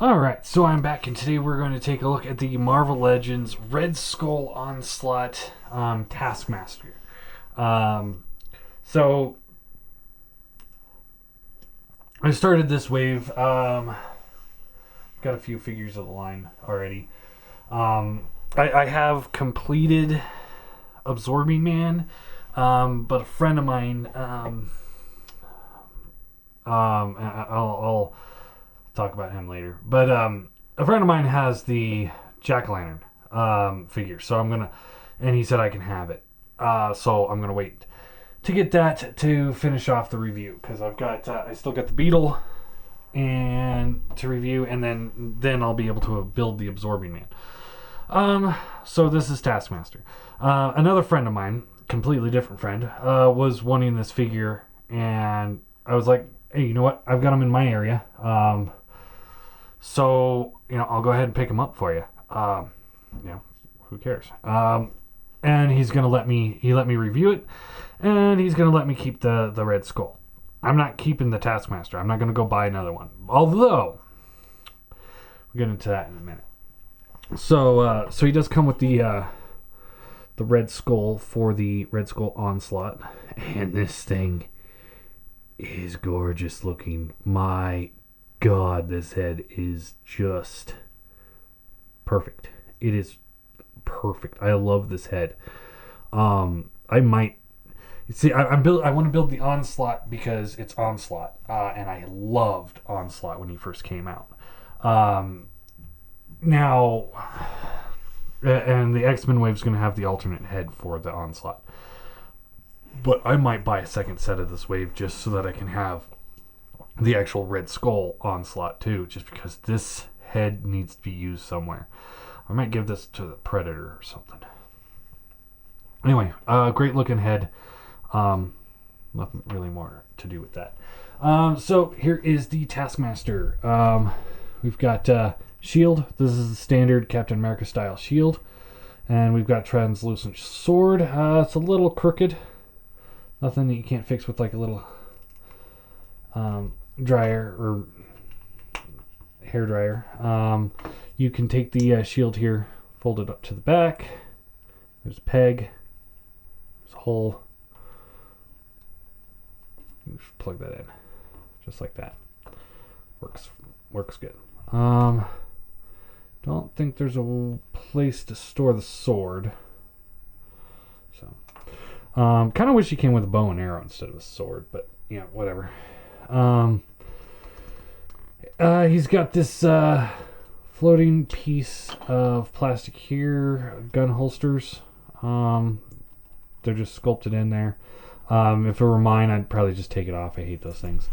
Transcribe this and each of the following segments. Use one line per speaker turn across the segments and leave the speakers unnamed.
Alright, so I'm back, and today we're going to take a look at the Marvel Legends Red Skull Onslaught Taskmaster. So, I started this wave. Got a few figures of the line already. I have completed Absorbing Man, but a friend of mine, I'll talk about him later. But a friend of mine has the Jack-o'-lantern figure, so and he said I can have it. So I'm gonna wait to get that to finish off the review, because I still got the Beetle and to review, and then I'll be able to build the Absorbing Man. So this is Taskmaster. Another friend of mine, completely different friend, was wanting this figure, and I was like, hey, you know what? I've got him in my area. So, I'll go ahead and pick him up for you. Who cares? And he let me review it, and he's going to let me keep the Red Skull. I'm not keeping the Taskmaster. I'm not going to go buy another one. Although, we'll get into that in a minute. So he does come with the Red Skull for the Red Skull Onslaught, and this thing is gorgeous looking. My God, this head is just perfect. It is perfect. I love this head. I want to build the Onslaught because it's Onslaught, and I loved Onslaught when he first came out. Now, and the X-Men wave is going to have the alternate head for the Onslaught. But I might buy a second set of this wave just so that I can have the actual Red Skull Onslaught too, just because this head needs to be used somewhere. I might give this to the Predator or something. Anyway, great looking head. Nothing really more to do with that. So here is the Taskmaster. We've got shield. This is the standard Captain America style shield. And we've got translucent sword. It's a little crooked. Nothing that you can't fix with like a little dryer or hair dryer. You can take the shield here, fold it up to the back. There's a peg. There's a hole. You just plug that in, just like that. Works good. Don't think there's a place to store the sword. So, kind of wish he came with a bow and arrow instead of a sword, but whatever. He's got this floating piece of plastic here, gun holsters. They're just sculpted in there. If it were mine, I'd probably just take it off. I hate those things.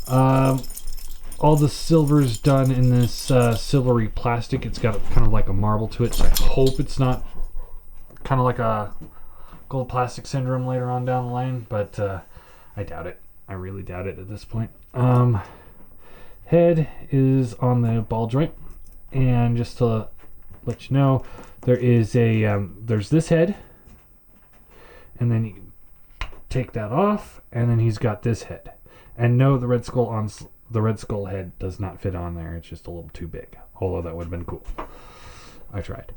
All the silver's done in this silvery plastic. It's got kind of like a marble to it, so I hope it's not kind of like a gold plastic syndrome later on down the line, but I doubt it. I really doubt it at this point. Head is on the ball joint, and just to let you know, there is there's this head, and then you take that off, and then he's got this head. And no, the Red Skull head does not fit on there. It's just a little too big. Although that would have been cool. I tried.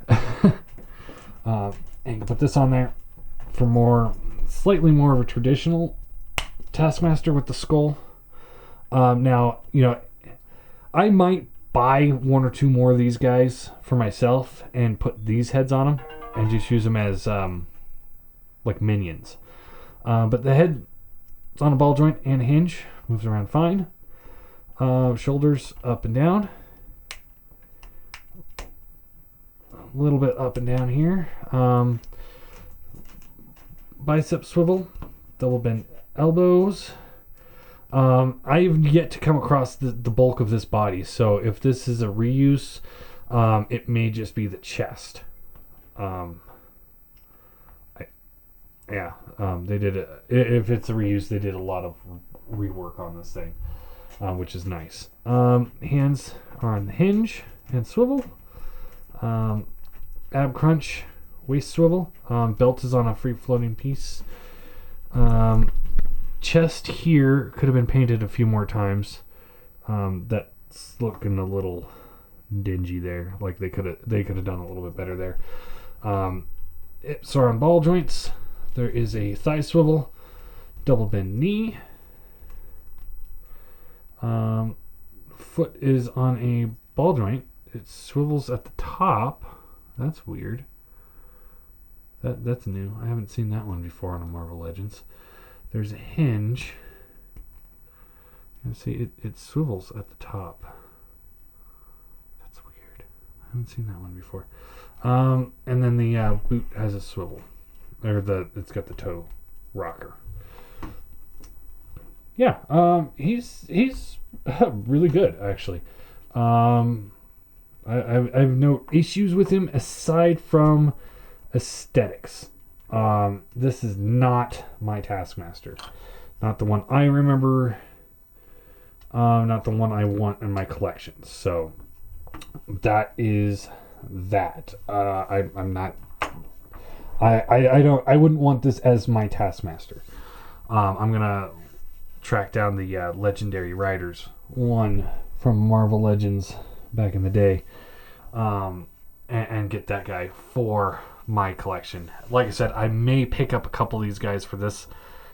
And you can put this on there for slightly more of a traditional Taskmaster with the skull. Now, I might buy one or two more of these guys for myself and put these heads on them and just use them as like minions. But the head is on a ball joint and a hinge, moves around fine. Shoulders up and down, a little bit up and down here. Bicep swivel, double bent elbows. I've yet to come across the bulk of this body, so if this is a reuse, it may just be the chest. They did it. If it's a reuse, they did a lot of rework on this thing, which is nice. Hands are on the hinge and swivel. Ab crunch, waist swivel. Belt is on a free floating piece. Chest here could have been painted a few more times. That it's looking a little dingy there. Like they could have done a little bit better there. So on ball joints, there is a thigh swivel, double bend knee. Foot is on a ball joint. It swivels at the top. That's weird. That's new. I haven't seen that one before on a Marvel Legends. There's a hinge. You see, it swivels at the top. That's weird. I haven't seen that one before. And then the boot has a swivel, or it's got the toe rocker. Yeah, he's really good actually. I have no issues with him aside from aesthetics. This is not my Taskmaster, not the one I remember. Not the one I want in my collection. So that is that. I'm not. I wouldn't want this as my Taskmaster. I'm gonna track down the Legendary Riders one from Marvel Legends back in the day, and get that guy for my collection. Like I said, I may pick up a couple of these guys for this.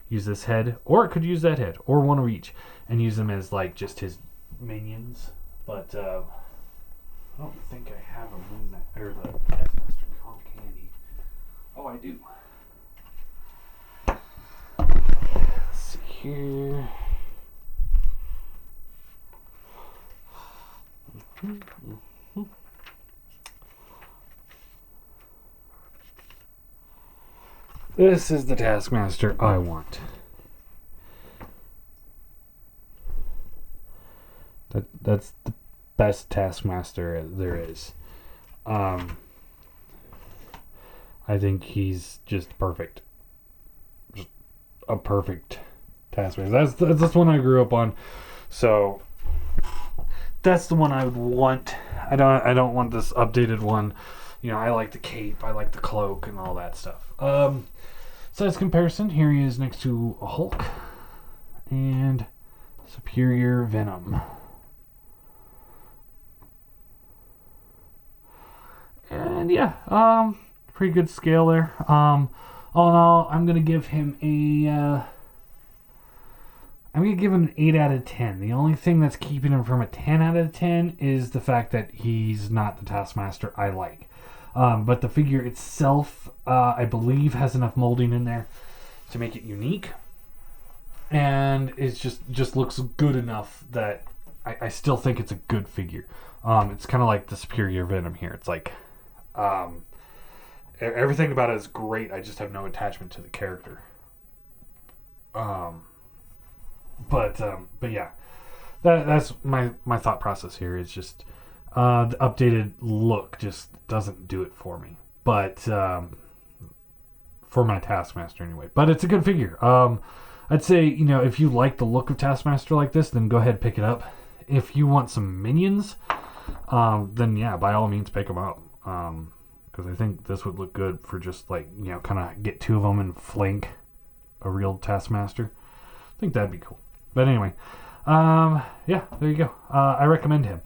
Use this head, or it could use that head, or one of each, and use them as like just his minions. But I don't think I have a Moon Knight or the Taskmaster comp candy. Oh, I do. Let's see here. This is the Taskmaster I want. That's the best Taskmaster there is. I think he's just perfect. Just a perfect Taskmaster. That's the one I grew up on. So that's the one I would want. I don't want this updated one. You know, I like the cape, I like the cloak, and all that stuff. Size comparison, here he is next to a Hulk and Superior Venom. And yeah, pretty good scale there. All in all, I'm gonna give him an 8 out of 10. The only thing that's keeping him from a 10 out of 10 is the fact that he's not the Taskmaster I like. But the figure itself, I believe, has enough molding in there to make it unique, and it just looks good enough that I still think it's a good figure. It's kind of like the Superior Venom here. It's like everything about it is great. I just have no attachment to the character. But yeah, that's my thought process here. Is just the updated look just doesn't do it for me. But for my Taskmaster anyway. But it's a good figure. I'd say, you know, if you like the look of Taskmaster like this, then go ahead and pick it up. If you want some minions, then yeah, by all means pick them up. Because I think this would look good for just like, you know, kind of get two of them and flank a real Taskmaster. I think that'd be cool. But anyway, yeah, there you go. I recommend him.